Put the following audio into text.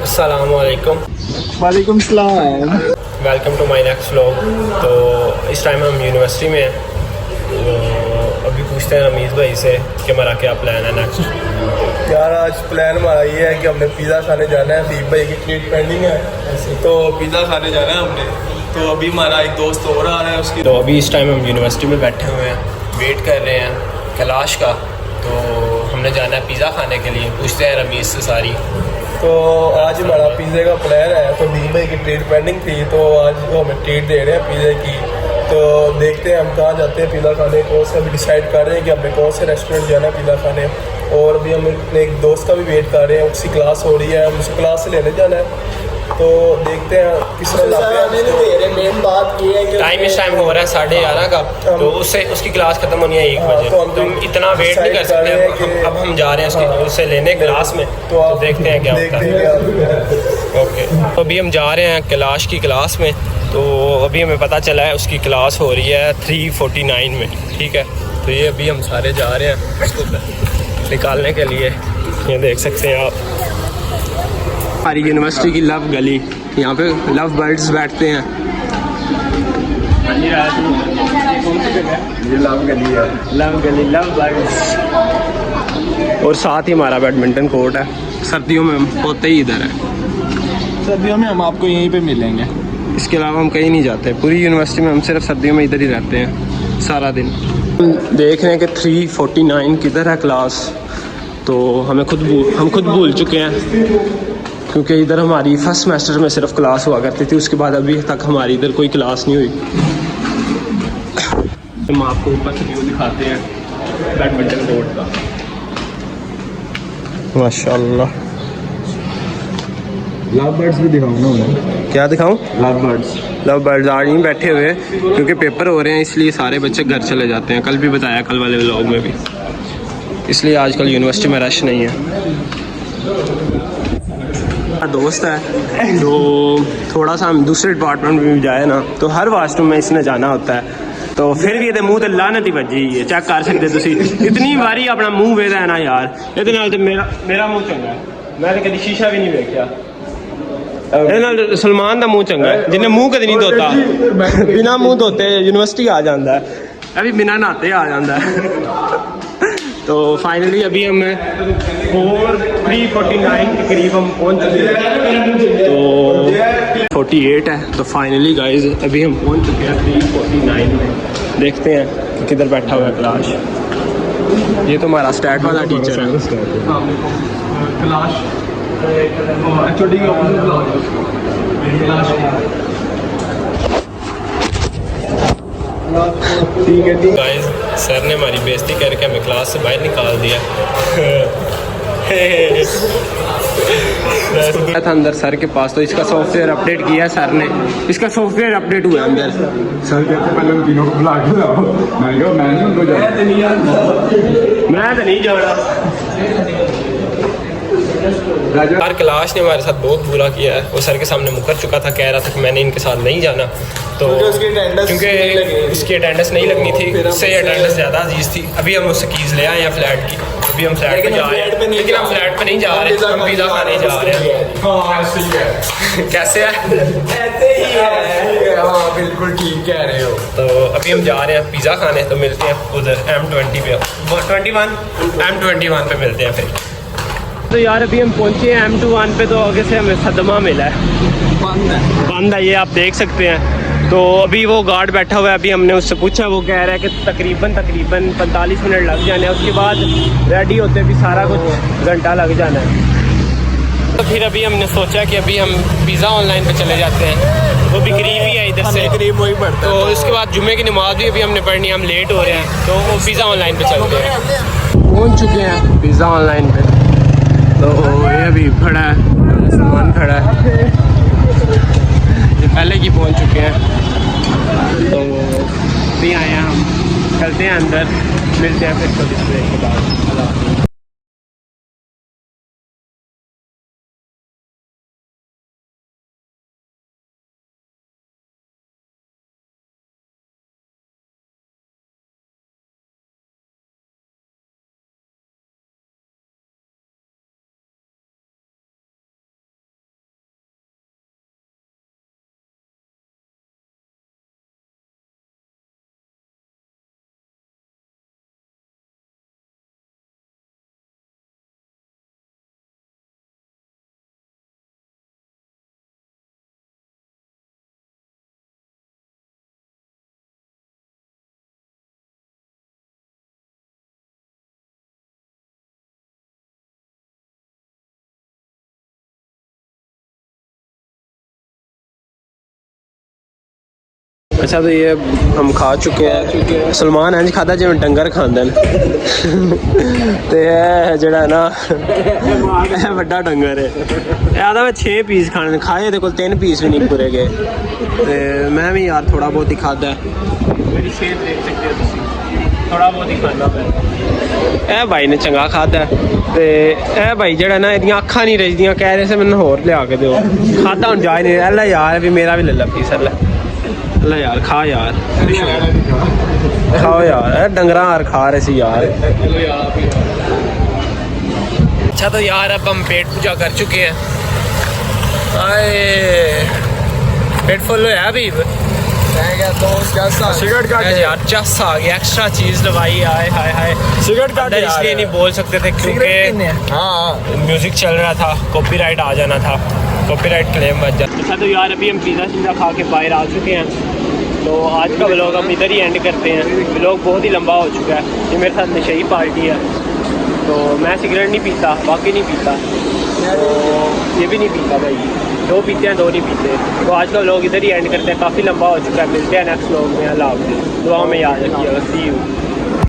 अस्सलामुअलैकुम। वालेकुम सलाम। Welcome to my next vlog. तो इस टाइम हम यूनिवर्सिटी में हैं। तो अभी पूछते हैं रमीज़ भाई से कि हमारा क्या प्लान है नेक्स्ट। यार आज प्लान हमारा ये है कि हमने पिज़्ज़ा खाने जाना है। दीप भाई की ट्रीट पेंडिंग है, तो पिज़्ज़ा खाने जाना है हमने। तो अभी हमारा एक दोस्त और आ रहा है उसकी। तो अभी इस टाइम हम यूनिवर्सिटी में बैठे हुए हैं, वेट कर रहे हैं कैलाश का। तो हमने जाना है पिज़्ज़ा खाने के लिए। पूछते हैं रमीज़ से सारी। तो आज हमारा पिज़्ज़े का प्लान है। तो दीप भाई की ट्रीट पेंडिंग थी, तो आज वो हमें ट्रीट दे रहे हैं पिज़्ज़े की। तो देखते हैं हम कहाँ जाते हैं पिज़्ज़ा खाने। कौन से अभी डिसाइड कर रहे हैं कि हमें कौन से रेस्टोरेंट जाना है पिज़्ज़ा खाने। और अभी हम अपने एक दोस्त का भी वेट कर रहे हैं, उसकी क्लास हो रही है, हम उसको क्लास से लेने जाना है। तो देखते हैं किस तरह लाते हैं। मेन बात ये है कि टाइम इस टाइम हो रहा है 11:30 का। तो उससे उसकी क्लास ख़त्म होनी है 1 बजे। तो तो हम इतना वेट नहीं कर सकते। अब हम जा रहे हैं उसकी उससे लेने क्लास में। तो आप देखते हैं क्या होता है। ओके, तो अभी हम जा रहे हैं कैलाश की क्लास में। तो अभी हमें पता चला है उसकी क्लास हो रही है 3:49 में। ठीक है, तो ये अभी हम सारे जा रहे हैं उसको निकालने के लिए। ये देख सकते हैं आप हमारी यूनिवर्सिटी की लव गली। यहाँ पे लव बर्ड्स बैठते हैं। ये लव गली है। लव गली, लव बर्ड्स। और साथ ही हमारा बैडमिंटन कोर्ट है। सर्दियों में हम होते ही इधर है। सर्दियों में हम आपको यहीं पे मिलेंगे। इसके अलावा हम कहीं नहीं जाते। पूरी यूनिवर्सिटी में हम सिर्फ सर्दियों में इधर ही रहते हैं सारा दिन। देख रहे हैं कि 3:49 किधर है क्लास। तो हम खुद भूल चुके हैं, क्योंकि इधर हमारी फर्स्ट सेमेस्टर में सिर्फ क्लास हुआ करती थी। उसके बाद अभी तक हमारी इधर कोई क्लास नहीं हुई। हम आपको ऊपर से व्यू दिखाते हैं बैडमिंटन कोर्ट का। माशाल्लाह। लव बर्ड्स भी दिखाऊँ ना उन्हें? क्या दिखाऊं? Love birds. लव बर्ड्स आज नहीं बैठे हुए, क्योंकि पेपर हो रहे हैं, इसलिए सारे बच्चे घर चले जाते हैं। कल भी बताया, कल वाले व्लॉग में भी, इसलिए आजकल यूनिवर्सिटी में रश नहीं है। दोस्त है तो थोड़ा सा हम दूसरे डिपार्टमेंट में भी जाए ना, तो हर वाशरूम में इसने जाना होता है। तो फिर भी ये मुँह तो लानत ही बजी है। चेक कर सकते तुसी, इतनी बारी अपना मुँह वेदा है ना यार। ये नाल तो मेरा मुँह चंगा है। मैं तो कभी शीशा भी नहीं देखा। सलमान का मुँह चंगा है, जिन्हें मुँह कभी नहीं धोता। बिना मुँह धोते यूनिवर्सिटी आ जाता है, अभी बिना नहाते आ जाता है। तो फाइनली अभी हम 3:49 के करीब हम पहुंच चुके हैं। तो 48 है। तो फाइनली गाइज अभी हम पहुंच चुके हैं 3:49 में। देखते हैं कि किधर बैठा हुआ है क्लास। ये तो हमारा स्टैट वाला टीचर है। क्लास HOD के ठीक है गाइस, सर ने हमारी बेइज्जती करके हमें क्लास से बाहर निकाल दिया। था अंदर सर के पास, तो इसका सॉफ्टवेयर अपडेट किया सर ने। इसका सॉफ्टवेयर अपडेट हुआ अंदर। सर कहते पहले उन तीनों को बुला के लाओ। मैं कहा मैं नहीं उनको जाना। मैं तो नहीं जा रहा। यार कैलाश ने हमारे साथ बहुत बुरा किया है। वो सर के सामने मुकर चुका था, कह रहा था कि मैंने इनके साथ नहीं जाना। तो क्योंकि उसकी अटेंडेंस नहीं लगनी थी, उससे अटेंडेंस ज़्यादा अजीज थी। अभी हम उससे कीज़ ले आए हैं फ्लैट की। अभी हम फ्लैट पे जा रहे हैं, लेकिन हम फ्लैट पे नहीं जा रहे, हम पिज़्ज़ा खाने जा रहे हैं। कैसे है? ऐसे ही है। हाँ बिल्कुल ठीक कह रहे हो। तो अभी हम जा रहे हैं पिज़्ज़ा खाने। तो मिलते हैं उधर M20 पे, M21 पे मिलते हैं फिर। तो यार अभी हम पहुंचे हैं M21 पे। तो आगे से हमें सदमा मिला है, बंद है ये, आप देख सकते हैं। तो अभी वो गार्ड बैठा हुआ है। अभी हमने उससे पूछा, वो कह रहा है कि तकरीबन 45 मिनट लग जाने हैं। उसके बाद रेडी होते भी सारा कुछ घंटा लग जाना है। तो फिर अभी हमने सोचा कि अभी हम पिज़्ज़ा ऑनलाइन पे चले जाते हैं। वो भी करीब ही है इधर से, करीब वही पड़ता है। तो उसके बाद जुम्मे की नमाज भी अभी हमने पढ़नी है, हम लेट हो रहे हैं। तो वो पिज़्ज़ा ऑनलाइन पे चलते हैं। पहुँच चुके हैं पिज़्ज़ा ऑनलाइन पे। तो ये अभी खड़ा है, सामान खड़ा है, ये पहले की पहुंच चुके हैं। तो भी आए हैं हम, चलते हैं अंदर, मिलते हैं फिर थोड़ी देर के बाद। अच्छा तो ये हम खा चुके हैं सलमान इंज खाता जिवें डंगर खांदे न ते जेड़ा है ना बड़ा डंगर है आदा मैं 6 पीस खाने खाए ते कोल 3 पीस भी नहीं पूरे गए ते मैं भी यार थोड़ा बहुत ही खादा मेरी सेहत देख सकते हो तुसी थोड़ा बहुत ही खाना ए भाई ने चंगा खादा ते ए भाई जेड़ा ना इदियां अखां नहीं रजदियां कह रहे से मैनूं होर लिया के दिओ खाता हुण जाए नहीं अल्लाह यार भी मेरा भी ले ला पीस अल्लाह यार खा यार खाओ यार डंगरा यार खा रहे सी यार अच्छा तो यार अब हम पेट पूजा कर चुके हैं आए पेट फुल होया अभी सिगरेट काट यार चस आ गया एक्स्ट्रा चीज दवाई आए हाय हाय सिगरेट काट इसलिए नहीं बोल सकते थे क्योंकि हाँ म्यूजिक चल रहा था कॉपीराइट आ जाना था कॉपीराइट क्लेम बच जाता अच्छा तो यार अभी हम पिज़्ज़ा शीज़ा खा के बाहर आ चुके हैं तो आज का व्लॉग हम इधर ही एंड करते हैं व्लॉग बहुत ही लंबा हो चुका है ये मेरे साथ नशेई पार्टी है तो मैं सिगरेट नहीं पीता बाकी नहीं पीता तो ये भी नहीं पीता भाई 2 पीते हैं 2 नहीं पीते तो आज का व्लॉग इधर ही एंड करते हैं काफ़ी लंबा हो चुका है मिलते हैं नेक्स्ट व्लॉग में अल्लाह हाफ़िज़ दुआ में याद रखिएगा सी यू